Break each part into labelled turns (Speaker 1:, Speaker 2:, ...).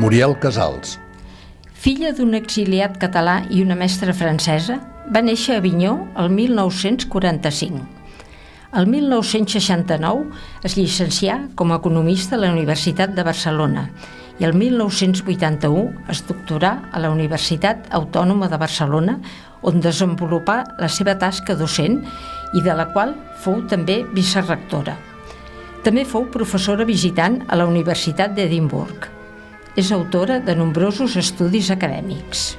Speaker 1: Muriel Casals.
Speaker 2: Filla d'un exiliat català i una mestra francesa, va néixer a Avinyó el 1945. El 1969 es llicencià com a economista a la Universitat de Barcelona i el 1981 es doctorà a la Universitat Autònoma de Barcelona, on desenvolupà la seva tasca docent i de la qual fou també vicerectora. També fou professora visitant a la Universitat d'Edimburg. És autora de nombrosos estudis acadèmics.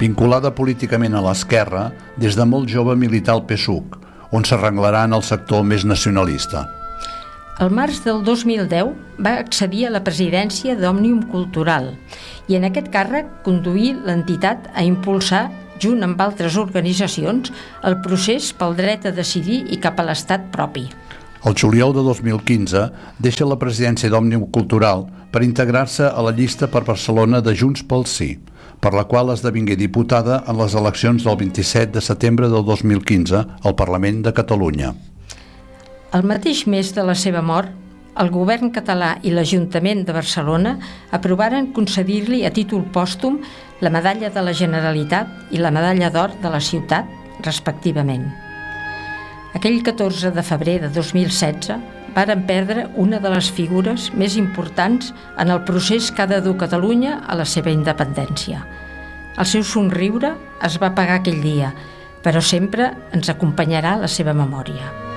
Speaker 1: Vinculada políticament a l'esquerra, des de molt jove milità al PSUC, on s'arrenglarà en el sector més nacionalista.
Speaker 2: Al març del 2010 va accedir a la presidència d'Òmnium Cultural i en aquest càrrec conduí l'entitat a impulsar, junt amb altres organitzacions, el procés pel dret a decidir i cap a l'estat propi.
Speaker 1: El juliol de 2015 deixa la presidència d'Òmnium Cultural per integrar-se a la llista per Barcelona de Junts pel Sí, per la qual esdevingué diputada en les eleccions del 27 de setembre del 2015 al Parlament de Catalunya.
Speaker 2: El mateix mes de la seva mort, el govern català i l'Ajuntament de Barcelona aprovaren concedir-li a títol pòstum la Medalla de la Generalitat i la Medalla d'Or de la Ciutat, respectivament. Aquell 14 de febrer de 2016 varen perdre una de les figures més importants en el procés que ha de dur Catalunya a la seva independència. El seu somriure es va apagar aquell dia, però sempre ens acompanyarà la seva memòria.